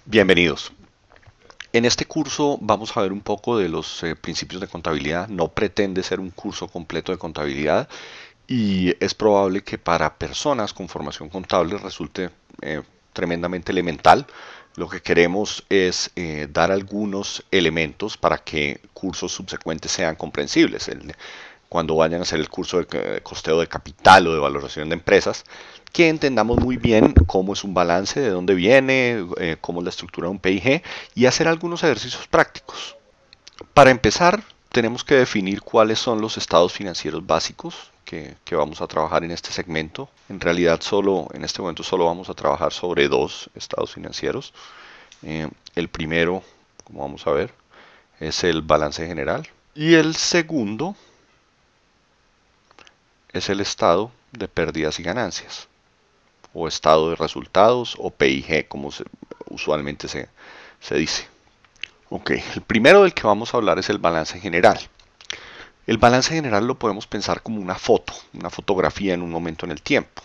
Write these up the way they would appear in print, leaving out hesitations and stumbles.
Bienvenidos. En este curso vamos a ver un poco de los principios de contabilidad. No pretende ser un curso completo de contabilidad y es probable que para personas con formación contable resulte tremendamente elemental. Lo que queremos es dar algunos elementos para que cursos subsecuentes sean comprensibles. Cuando vayan a hacer el curso de costeo de capital o de valoración de empresas, que entendamos muy bien cómo es un balance, de dónde viene, cómo es la estructura de un PIG y hacer algunos ejercicios prácticos. Para empezar, tenemos que definir cuáles son los estados financieros básicos que vamos a trabajar en este segmento. En realidad, en este momento solo vamos a trabajar sobre dos estados financieros. El primero, como vamos a ver, es el balance general y el segundo es el estado de pérdidas y ganancias, o estado de resultados, o PIG, como usualmente se dice. Ok, el primero del que vamos a hablar es el balance general. El balance general lo podemos pensar como una fotografía en un momento en el tiempo.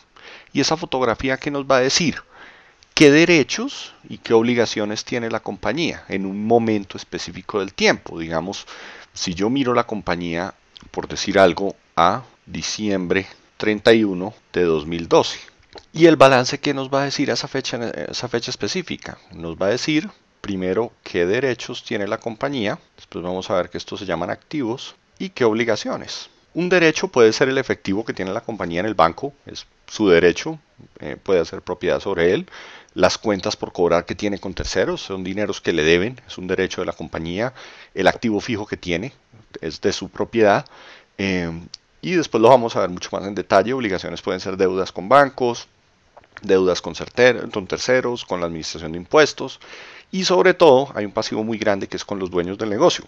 Y esa fotografía que nos va a decir qué derechos y qué obligaciones tiene la compañía en un momento específico del tiempo. Digamos, si yo miro la compañía, por decir algo, a diciembre 31 de 2012. Y el balance que nos va a decir esa fecha específica, nos va a decir primero qué derechos tiene la compañía, después vamos a ver que estos se llaman activos y qué obligaciones. Un derecho puede ser el efectivo que tiene la compañía en el banco, es su derecho, puede ser propiedad sobre él. Las cuentas por cobrar que tiene con terceros son dineros que le deben, es un derecho de la compañía. El activo fijo que tiene es de su propiedad. Eh, y después lo vamos a ver mucho más en detalle. Obligaciones pueden ser deudas con bancos, deudas con terceros, con la administración de impuestos y sobre todo hay un pasivo muy grande que es con los dueños del negocio,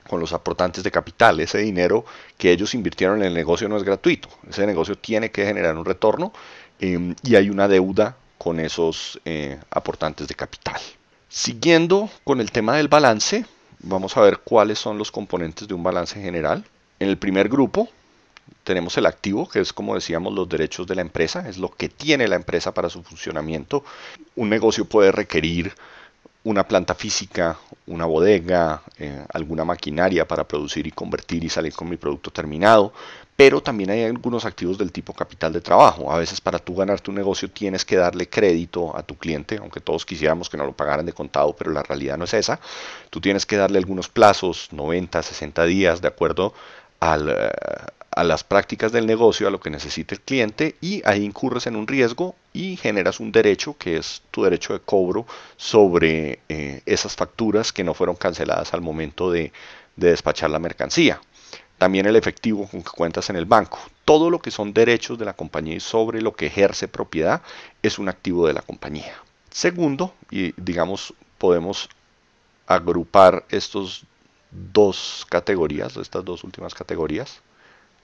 con los aportantes de capital. Ese dinero que ellos invirtieron en el negocio no es gratuito, ese negocio tiene que generar un retorno y hay una deuda con esos aportantes de capital. Siguiendo con el tema del balance, vamos a ver cuáles son los componentes de un balance general. En el primer grupo tenemos el activo, que es como decíamos los derechos de la empresa, es lo que tiene la empresa para su funcionamiento. Un negocio puede requerir una planta física, una bodega, alguna maquinaria para producir y convertir y salir con mi producto terminado, pero también hay algunos activos del tipo capital de trabajo. A veces para tú ganarte un negocio tienes que darle crédito a tu cliente, aunque todos quisiéramos que no lo pagaran de contado, pero la realidad no es esa. Tú tienes que darle algunos plazos, 90, 60 días, de acuerdo al, a las prácticas del negocio, a lo que necesite el cliente, y ahí incurres en un riesgo y generas un derecho que es tu derecho de cobro sobre esas facturas que no fueron canceladas al momento de despachar la mercancía. También el efectivo con que cuentas en el banco. Todo lo que son derechos de la compañía y sobre lo que ejerce propiedad es un activo de la compañía. Segundo, y digamos podemos agrupar estos dos categorías, estas dos últimas categorías,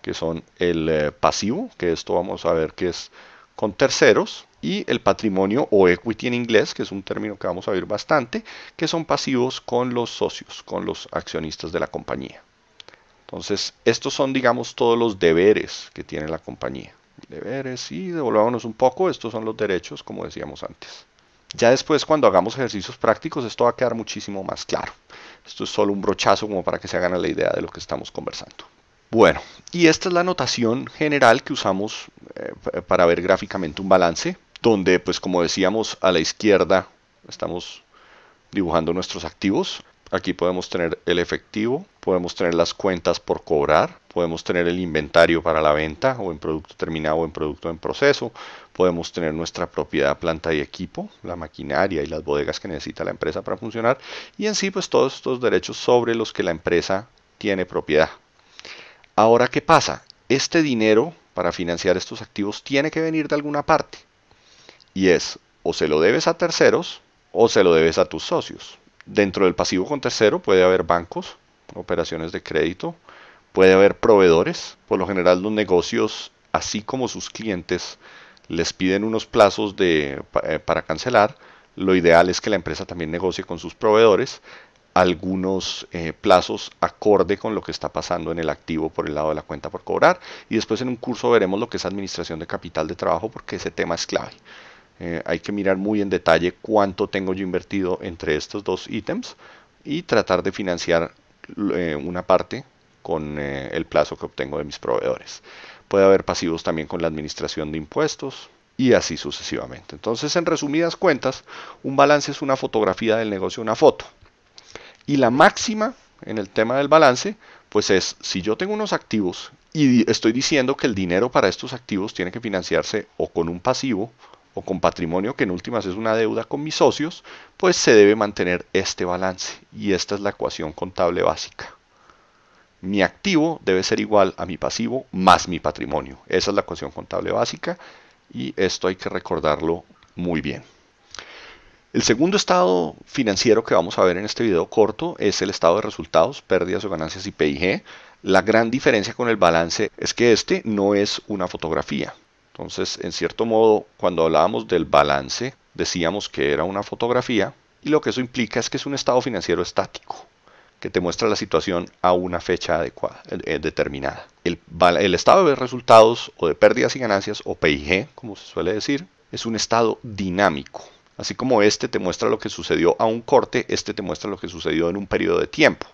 que son el pasivo, que esto vamos a ver que es con terceros, y el patrimonio o equity en inglés, que es un término que vamos a ver bastante, que son pasivos con los socios, con los accionistas de la compañía. Entonces, estos son, digamos, todos los deberes que tiene la compañía. Deberes y devolvámonos un poco, estos son los derechos, como decíamos antes. Ya después, cuando hagamos ejercicios prácticos, esto va a quedar muchísimo más claro. Esto es solo un brochazo como para que se hagan la idea de lo que estamos conversando. Bueno, y esta es la notación general que usamos para ver gráficamente un balance, donde, pues como decíamos, a la izquierda estamos dibujando nuestros activos. Aquí podemos tener el efectivo, podemos tener las cuentas por cobrar, podemos tener el inventario para la venta o en producto terminado o en producto en proceso, podemos tener nuestra propiedad, planta y equipo, la maquinaria y las bodegas que necesita la empresa para funcionar y en sí pues todos estos derechos sobre los que la empresa tiene propiedad. Ahora, ¿qué pasa? Este dinero para financiar estos activos tiene que venir de alguna parte y es o se lo debes a terceros o se lo debes a tus socios. Dentro del pasivo con tercero puede haber bancos, operaciones de crédito, puede haber proveedores. Por lo general los negocios, así como sus clientes, les piden unos plazos para cancelar. Lo ideal es que la empresa también negocie con sus proveedores algunos plazos acorde con lo que está pasando en el activo por el lado de la cuenta por cobrar. Y después en un curso veremos lo que es administración de capital de trabajo porque ese tema es clave. Hay que mirar muy en detalle cuánto tengo yo invertido entre estos dos ítems y tratar de financiar una parte con el plazo que obtengo de mis proveedores. Puede haber pasivos también con la administración de impuestos y así sucesivamente. Entonces, en resumidas cuentas, un balance es una fotografía del negocio, una foto. Y la máxima en el tema del balance, pues es, si yo tengo unos activos y estoy diciendo que el dinero para estos activos tiene que financiarse o con un pasivo o con patrimonio, que en últimas es una deuda con mis socios, pues se debe mantener este balance. Y esta es la ecuación contable básica. Mi activo debe ser igual a mi pasivo más mi patrimonio. Esa es la ecuación contable básica y esto hay que recordarlo muy bien. El segundo estado financiero que vamos a ver en este video corto es el estado de resultados, pérdidas o ganancias y PIG. La gran diferencia con el balance es que este no es una fotografía. Entonces, en cierto modo, cuando hablábamos del balance, decíamos que era una fotografía y lo que eso implica es que es un estado financiero estático que te muestra la situación a una fecha adecuada, determinada. El estado de resultados o de pérdidas y ganancias, o PIG, como se suele decir, es un estado dinámico. Así como este te muestra lo que sucedió a un corte, este te muestra lo que sucedió en un periodo de tiempo.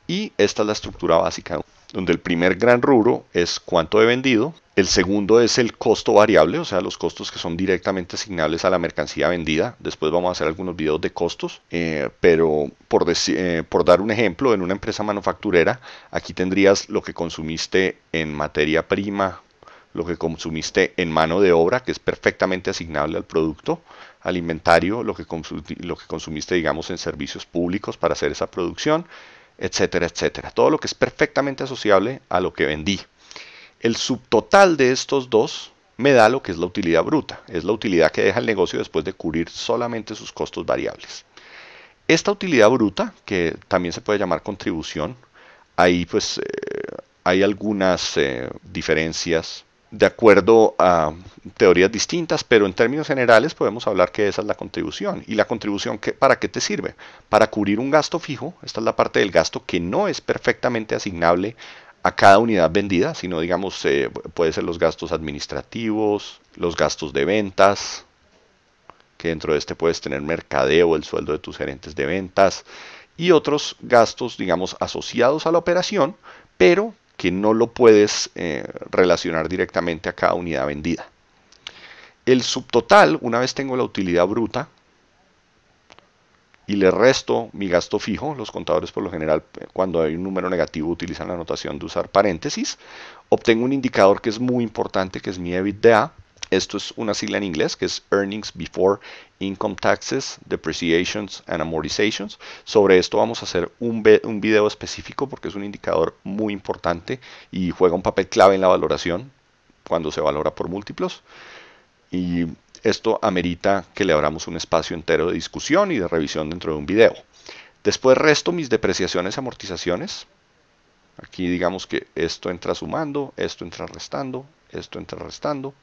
Y esta es la estructura básica, donde el primer gran rubro es cuánto he vendido, el segundo es el costo variable, o sea, los costos que son directamente asignables a la mercancía vendida. Después vamos a hacer algunos videos de costos, pero por dar un ejemplo, en una empresa manufacturera, aquí tendrías lo que consumiste en materia prima, lo que consumiste en mano de obra, que es perfectamente asignable al producto, al inventario, lo que consumiste, digamos, en servicios públicos para hacer esa producción, etcétera, etcétera. Todo lo que es perfectamente asociable a lo que vendí. El subtotal de estos dos me da lo que es la utilidad bruta. Es la utilidad que deja el negocio después de cubrir solamente sus costos variables. Esta utilidad bruta, que también se puede llamar contribución, ahí pues hay algunas diferencias de acuerdo a teorías distintas, pero en términos generales podemos hablar que esa es la contribución. ¿Y la contribución para qué te sirve? Para cubrir un gasto fijo. Esta es la parte del gasto que no es perfectamente asignable a cada unidad vendida, sino digamos puede ser los gastos administrativos, los gastos de ventas, que dentro de este puedes tener mercadeo, el sueldo de tus gerentes de ventas y otros gastos, digamos, asociados a la operación, pero que no lo puedes relacionar directamente a cada unidad vendida. El subtotal, una vez tengo la utilidad bruta y le resto mi gasto fijo, los contadores por lo general cuando hay un número negativo utilizan la notación de usar paréntesis, obtengo un indicador que es muy importante, que es mi EBITDA. Esto es una sigla en inglés que es Earnings Before Income Taxes, Depreciations and Amortizations. Sobre esto vamos a hacer un video específico porque es un indicador muy importante y juega un papel clave en la valoración cuando se valora por múltiplos. Y esto amerita que le abramos un espacio entero de discusión y de revisión dentro de un video. Después resto mis depreciaciones y amortizaciones. Aquí digamos que esto entra sumando, esto entra restando, esto entra restando.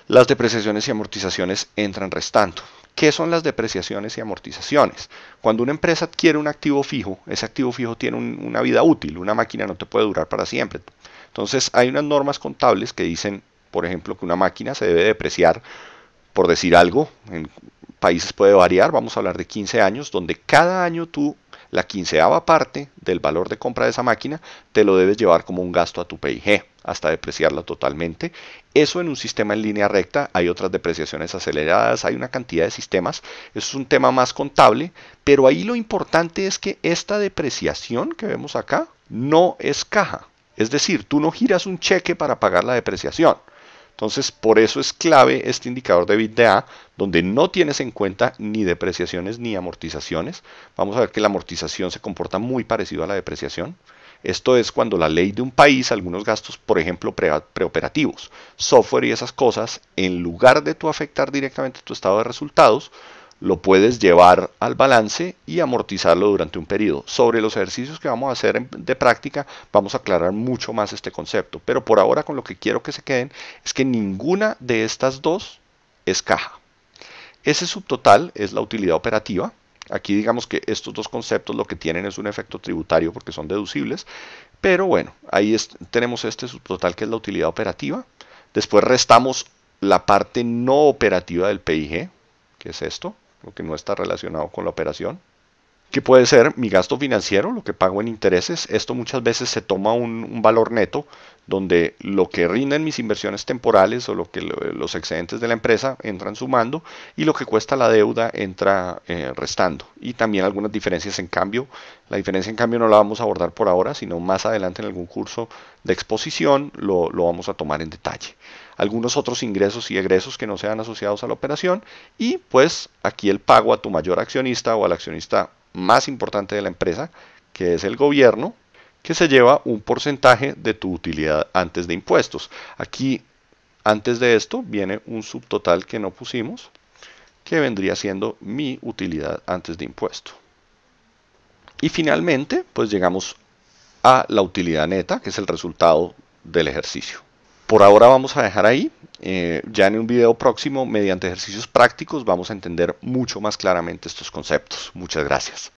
Las depreciaciones y amortizaciones entran restando. ¿Qué son las depreciaciones y amortizaciones? Cuando una empresa adquiere un activo fijo, ese activo fijo tiene una vida útil, una máquina no te puede durar para siempre. Entonces hay unas normas contables que dicen, por ejemplo, que una máquina se debe depreciar, por decir algo, en países puede variar, vamos a hablar de 15 años, donde cada año tú, la quinceava parte del valor de compra de esa máquina, te lo debes llevar como un gasto a tu PIG, hasta depreciarla totalmente. Eso en un sistema en línea recta, hay otras depreciaciones aceleradas, hay una cantidad de sistemas, eso es un tema más contable, pero ahí lo importante es que esta depreciación que vemos acá no es caja. Es decir, tú no giras un cheque para pagar la depreciación. Entonces, por eso es clave este indicador de EBITDA, donde no tienes en cuenta ni depreciaciones ni amortizaciones. Vamos a ver que la amortización se comporta muy parecido a la depreciación. Esto es cuando la ley de un país, algunos gastos, por ejemplo, preoperativos, software y esas cosas, en lugar de tú afectar directamente tu estado de resultados, lo puedes llevar al balance y amortizarlo durante un periodo. Sobre los ejercicios que vamos a hacer de práctica, vamos a aclarar mucho más este concepto. Pero por ahora con lo que quiero que se queden es que ninguna de estas dos es caja. Ese subtotal es la utilidad operativa. Aquí digamos que estos dos conceptos lo que tienen es un efecto tributario porque son deducibles. Pero bueno, ahí tenemos este subtotal que es la utilidad operativa. Después restamos la parte no operativa del PIG, que es esto, lo que no está relacionado con la operación, que puede ser mi gasto financiero, lo que pago en intereses. Esto muchas veces se toma un valor neto, donde lo que rinden mis inversiones temporales o lo que los excedentes de la empresa entran sumando y lo que cuesta la deuda entra restando. Y también algunas diferencias en cambio. La diferencia en cambio no la vamos a abordar por ahora, sino más adelante en algún curso de exposición lo vamos a tomar en detalle. Algunos otros ingresos y egresos que no sean asociados a la operación y pues aquí el pago a tu mayor accionista o al accionista más importante de la empresa, que es el gobierno, que se lleva un porcentaje de tu utilidad antes de impuestos. Aquí, antes de esto, viene un subtotal que no pusimos, que vendría siendo mi utilidad antes de impuesto. Y finalmente, pues llegamos a la utilidad neta, que es el resultado del ejercicio. Por ahora vamos a dejar ahí. Ya en un video próximo, mediante ejercicios prácticos, vamos a entender mucho más claramente estos conceptos. Muchas gracias.